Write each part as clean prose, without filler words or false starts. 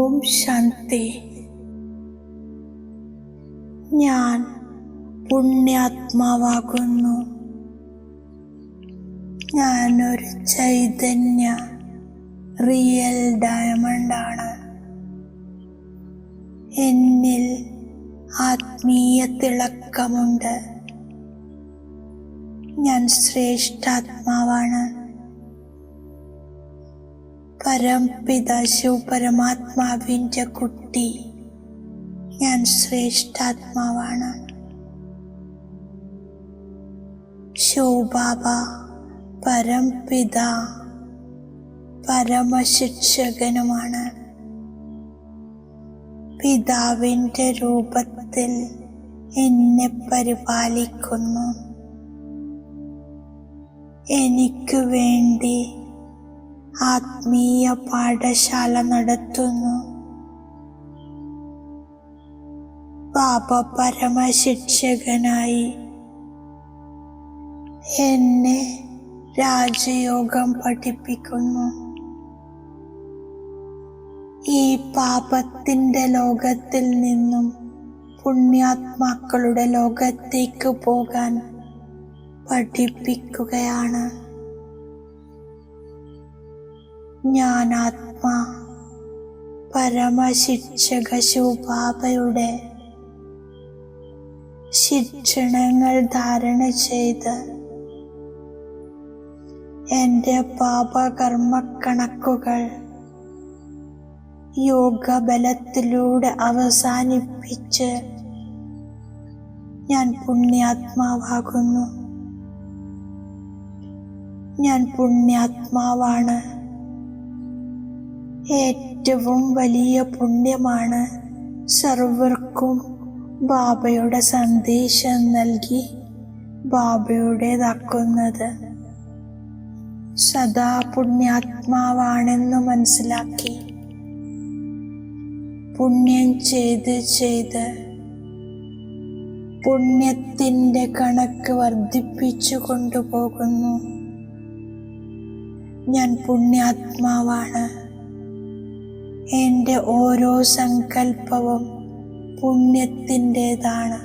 ഓം ശാന്തി. ഞാൻ പുണ്യാത്മാവാകുന്നു. ഞാനൊരു ചൈതന്യ റിയൽ ഡയമണ്ടാണ്. എന്നിൽ ആത്മീയ തിളക്കമുണ്ട്. ഞാൻ ശ്രേഷ്ഠാത്മാവാണ്. പരംപിത ശിവപരമാത്മാവിൻ്റെ കുട്ടി. ഞാൻ ശ്രേഷ്ഠാത്മാവാണ്. ശിവബാബ പരംപിത പരമശിക്ഷകനുമാണ്. പിതാവിൻ്റെ രൂപത്തിൽ എന്നെ പരിപാലിക്കുന്നു. എനിക്ക് വേണ്ടി ആത്മീയ പാഠശാല നടത്തുന്നു. ബാബ പരമശിക്ഷകനായി എന്നെ രാജയോഗം പഠിപ്പിക്കുന്നു. ഈ പാപത്തിൻ്റെ ലോകത്തിൽ നിന്നും പുണ്യാത്മാക്കളുടെ ലോകത്തേക്ക് പോകാൻ പഠിപ്പിക്കുകയാണ്. ഞാൻ ആത്മാ പരമശിക്ഷക ശിവബാബയുടെ ശിക്ഷണങ്ങൾ ധാരണ ചെയ്ത് എൻ്റെ പാപകർമ്മക്കണക്കുകൾ യോഗബലത്തിലൂടെ അവസാനിപ്പിച്ച് ഞാൻ പുണ്യാത്മാവാകുന്നു. ഞാൻ പുണ്യാത്മാവാണ്. ഏറ്റവും വലിയ പുണ്യമാണ് സർവർക്കും ബാബയുടെ സന്ദേശം നൽകി ബാബയുടേതാക്കുന്നത്. സദാ പുണ്യാത്മാവാണെന്ന് മനസ്സിലാക്കി പുണ്യം ചെയ്ത് പുണ്യത്തിൻ്റെ കണക്ക് വർദ്ധിപ്പിച്ചു കൊണ്ടുപോകുന്നു. ഞാൻ പുണ്യാത്മാവാണ്. എൻ്റെ ഓരോ സങ്കല്പവും പുണ്യത്തിൻ്റെതാണ്.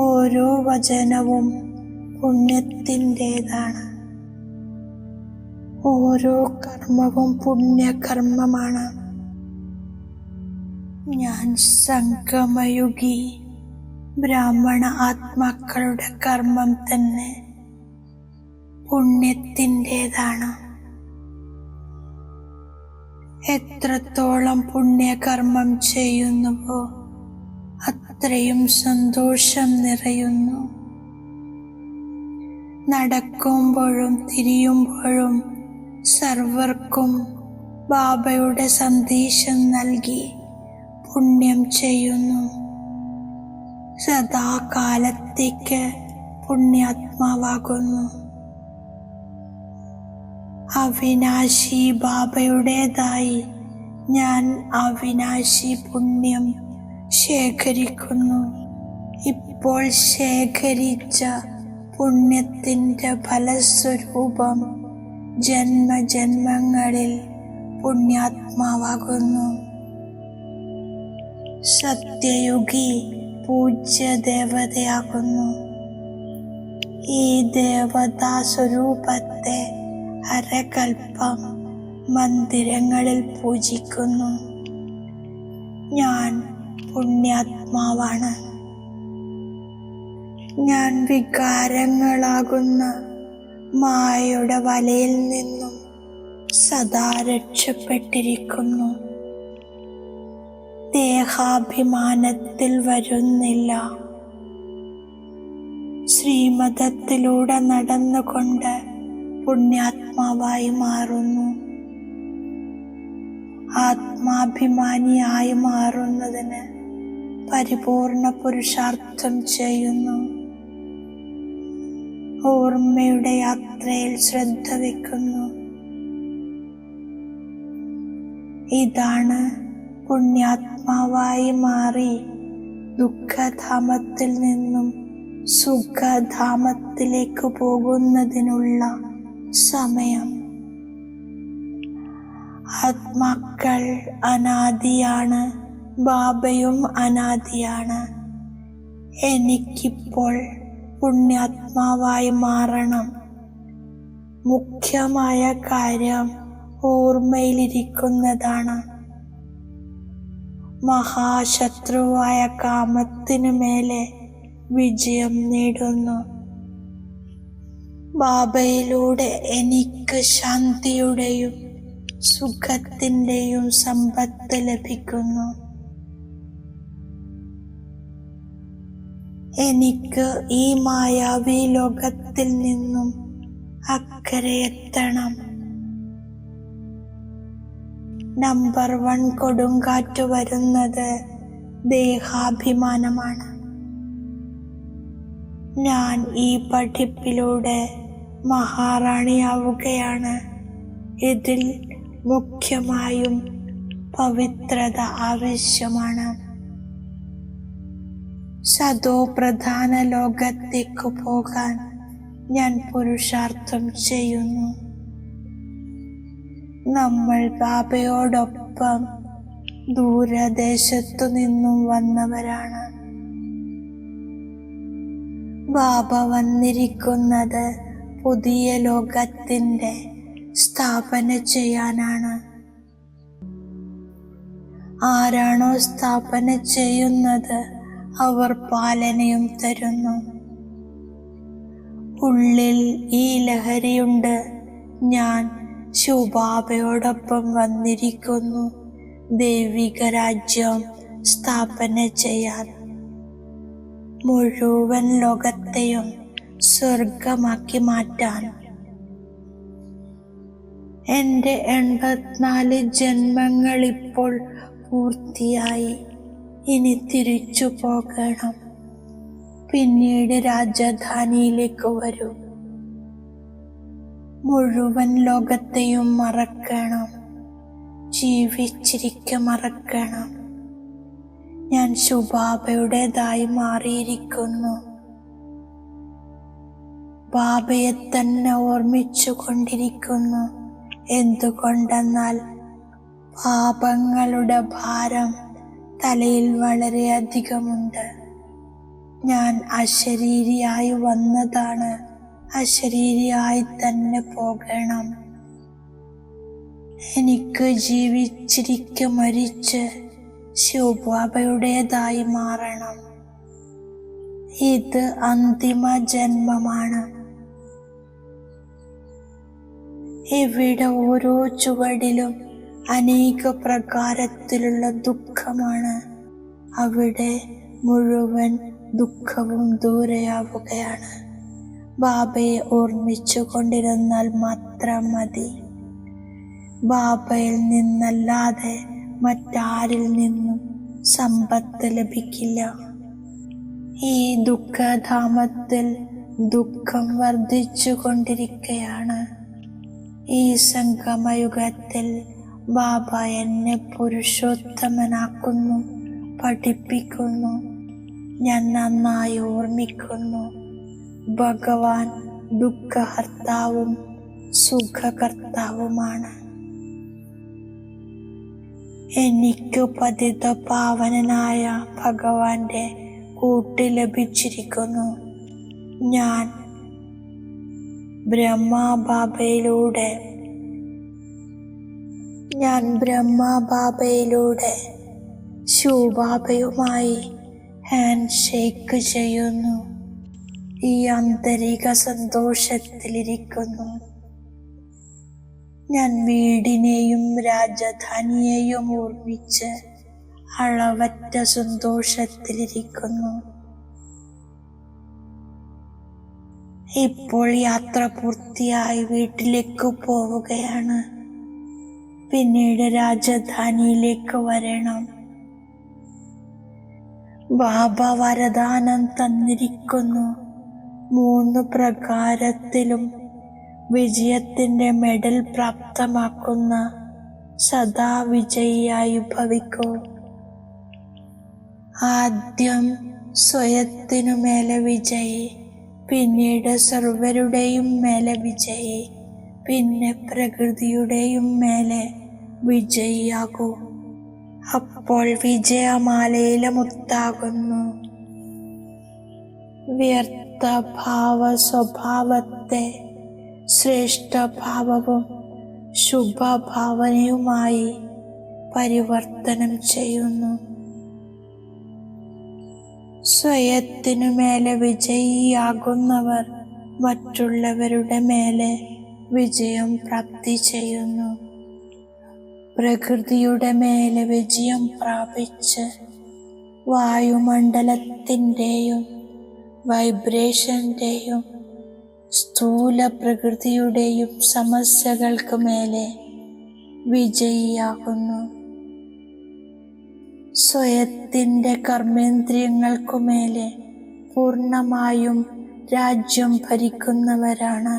ഓരോ വചനവും പുണ്യത്തിൻ്റെതാണ്. ഓരോ കർമ്മവും പുണ്യകർമ്മമാണ്. ഞാൻ സംഗമയുഗി ബ്രാഹ്മണ ആത്മാക്കളുടെ കർമ്മം തന്നെ പുണ്യത്തിൻ്റെതാണ്. എത്രത്തോളം പുണ്യകർമ്മം ചെയ്യുന്നുവോ അത്രയും സന്തോഷം നിറയുന്നു. നടക്കുമ്പോഴും തിരിയുമ്പോഴും സർവർക്കും ബാബയുടെ സന്ദേശം നൽകി പുണ്യം ചെയ്യുന്നു. സദാകാലത്തേക്ക് പുണ്യാത്മാവാകുന്നു. അവിനാശി ബാബയുടേതായി ഞാൻ അവിനാശി പുണ്യം ശേഖരിക്കുന്നു. ഇപ്പോൾ ശേഖരിച്ച പുണ്യത്തിൻ്റെ ഫലസ്വരൂപം ജന്മജന്മങ്ങളിൽ പുണ്യാത്മാവാകുന്നു. സത്യയുഗി പൂജ്യ ദേവതയാകുന്നു. ഈ ദേവതാ സ്വരൂപത്തെ അരകൽപ്പം മന്ദിരങ്ങളിൽ പൂജിക്കുന്നു. ഞാൻ പുണ്യാത്മാവാണ്. ഞാൻ വികാരങ്ങളാകുന്ന മായയുടെ വലയിൽ നിന്നും സദാ രക്ഷപ്പെട്ടിരിക്കുന്നു. ദേഹാഭിമാനത്തിൽ വരുന്നില്ല. ശ്രീമതത്തിലൂടെ നടന്നുകൊണ്ട് പുണ്യാത്മാവായി മാറുന്നു. ആത്മാഭിമാനിയായി മാറുന്നതിന് പരിപൂർണ പുരുഷാർത്ഥം ചെയ്യുന്നു. ഓർമ്മയുടെ യാത്രയിൽ ശ്രദ്ധ വയ്ക്കുന്നു. ഇതാണ് പുണ്യാത്മാവായി മാറി ദുഃഖധാമത്തിൽ നിന്നും സുഖധാമത്തിലേക്ക് പോകുന്നതിനുള്ള സമയം. മഹാത്മാക്കൾ അനാദിയാണ്, ബാബയും അനാദിയാണ്. എനിക്കിപ്പോൾ പുണ്യാത്മാവായി മാറണം. മുഖ്യമായ കാര്യം ഓർമ്മയിലിരിക്കുന്നതാണ്. മഹാശത്രുവായ കാമത്തിനു മേലെ വിജയം നേടുന്നു. ബാബയിലൂടെ എനിക്ക് ശാന്തിയുടെയും സുഖത്തിൻ്റെയും സമ്പത്ത് ലഭിക്കുന്നു. എനിക്ക് ഈ മായാവി ലോകത്തിൽ നിന്നും അക്കരെ എത്തണം. നമ്പർ 1 കൊടുങ്കാറ്റ് വരുന്നത് ദേഹാഭിമാനമാണ്. ഞാൻ ഈ പഠിപ്പിലൂടെ മഹാറാണിയാവുകയാണ്. ഇതിൽ മുഖ്യമായും പവിത്രത ആവശ്യമാണ്. സതോ പ്രധാന ലോകത്തേക്ക് പോകാൻ ഞാൻ പുരുഷാർത്ഥം ചെയ്യുന്നു. നമ്മൾ ബാബയോടൊപ്പം ദൂരദേശത്തു നിന്നും വന്നവരാണ്. ബാബ വന്നിരിക്കുന്നത് പുതിയ ലോകത്തിൻ്റെ സ്ഥാപന ചെയ്യാനാണ്. ആരാണോ സ്ഥാപന ചെയ്യുന്നത് അവർ പാലനയും തരുന്നു. ഉള്ളിൽ ഈ ലഹരിയുണ്ട്. ഞാൻ ശിവബാബയോടൊപ്പം വന്നിരിക്കുന്നു ദൈവിക രാജ്യം സ്ഥാപന ചെയ്യാൻ, മുഴുവൻ ലോകത്തെയും സ്വർഗമാക്കി മാറ്റാൻ. എൻ്റെ 84 ജന്മങ്ങൾ ഇപ്പോൾ പൂർത്തിയായി. ഇനി തിരിച്ചു പോകണം. പിന്നീട് രാജധാനിയിലേക്ക് വരൂ. മുഴുവൻ ലോകത്തെയും മറക്കണം. ജീവിച്ചിരിക്കെ മറക്കണം. ഞാൻ ശിവബാബയുടേതായി മാറിയിരിക്കുന്നു. ബാബയെ തന്നെ ഓർമ്മിച്ചു കൊണ്ടിരിക്കുന്നു. എന്തുകൊണ്ടെന്നാൽ പാപങ്ങളുടെ ഭാരം തലയിൽ വളരെയധികമുണ്ട്. ഞാൻ അശരീരിയായി വന്നതാണ്. അശരീരിയായി തന്നെ പോകണം. എനിക്ക് ജീവിച്ചിരിക്കെ മരിച്ച് ശിവബാബയുടേതായി മാറണം. ഇത് അന്തിമ ജന്മമാണ്. ഇവിടെ ഓരോ ചുവടിലും അനേക പ്രകാരത്തിലുള്ള ദുഃഖമാണ്. അവിടെ മുഴുവൻ ദുഃഖവും ദൂരെയാവുകയാണ്. ബാബയെ ഓർമ്മിച്ചു കൊണ്ടിരുന്നാൽ മാത്രം മതി. ബാബയിൽ നിന്നല്ലാതെ മറ്റാരിൽ നിന്നും സമ്പത്ത് ലഭിക്കില്ല. ഈ ദുഃഖധാമത്തിൽ ദുഃഖം വർദ്ധിച്ചു കൊണ്ടിരിക്കുകയാണ്. ഈ സംഗമയുഗത്തിൽ ബാബ എന്നെ പുരുഷോത്തമനാക്കുന്നു, പഠിപ്പിക്കുന്നു. ഞാൻ നന്നായി ഓർമ്മിക്കുന്നു. ഭഗവാൻ ദുഃഖഹർത്താവും സുഖകർത്താവുമാണ്. എനിക്ക് പതിത പാവനനായ ഭഗവാന്റെ കൂട്ട് ലഭിച്ചിരിക്കുന്നു. ഞാൻ ബ്രഹ്മബാബയിലൂടെ ശിവബാബയുമായി ഹാൻഡ് ഷേക്ക് ചെയ്യുന്നു. ഈ ആന്തരിക സന്തോഷത്തിലിരിക്കുന്നു. ഞാൻ വീടിനെയും രാജധാനിയെയും ഓർമ്മിച്ച് അളവറ്റ സന്തോഷത്തിലിരിക്കുന്നു. ഇപ്പോൾ യാത്ര പൂർത്തിയായി വീട്ടിലേക്ക് പോവുകയാണ്. പിന്നീട് രാജധാനിയിലേക്ക് വരണം. ബാബ വരദാനം തന്നിരിക്കുന്നു. 3 പ്രകാരത്തിലും വിജയത്തിന്റെ മെഡൽ പ്രാപ്തമാക്കുന്ന സദാ വിജയിയായി ഭവിക്കൂ. ആദ്യം സ്വയത്തിനു മേലെ വിജയി, പിന്നീട് സർവരുടെയും മേലെ വിജയി, പിന്നെ പ്രകൃതിയുടെയും മേലെ വിജയിയാകൂ. അപ്പോൾ വിജയമാലയിലെ മുത്താകുന്നു. വ്യർത്ഥ ഭാവ സ്വഭാവത്തെ ശ്രേഷ്ഠഭാവവും ശുഭഭാവനയുമായി പരിവർത്തനം ചെയ്യുന്നു. സ്വയത്തിനു മേലെ വിജയിയാകുന്നവർ മറ്റുള്ളവരുടെ മേലെ വിജയം പ്രാപ്തി ചെയ്യുന്നു. പ്രകൃതിയുടെ മേലെ വിജയം പ്രാപിച്ച് വായുമണ്ഡലത്തിൻ്റെയും വൈബ്രേഷൻ്റെയും സ്ഥൂല പ്രകൃതിയുടെയും സമസ്യകൾക്ക് മേലെ വിജയിയാകുന്നു. സ്വയത്തിൻ്റെ കർമ്മേന്ദ്രിയങ്ങൾക്കുമേലെ പൂർണ്ണമായും രാജ്യം ഭരിക്കുന്നവരാണ്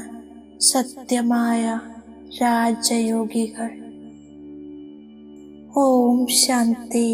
സത്യമായ രാജയോഗികൾ. ഓം ശാന്തി.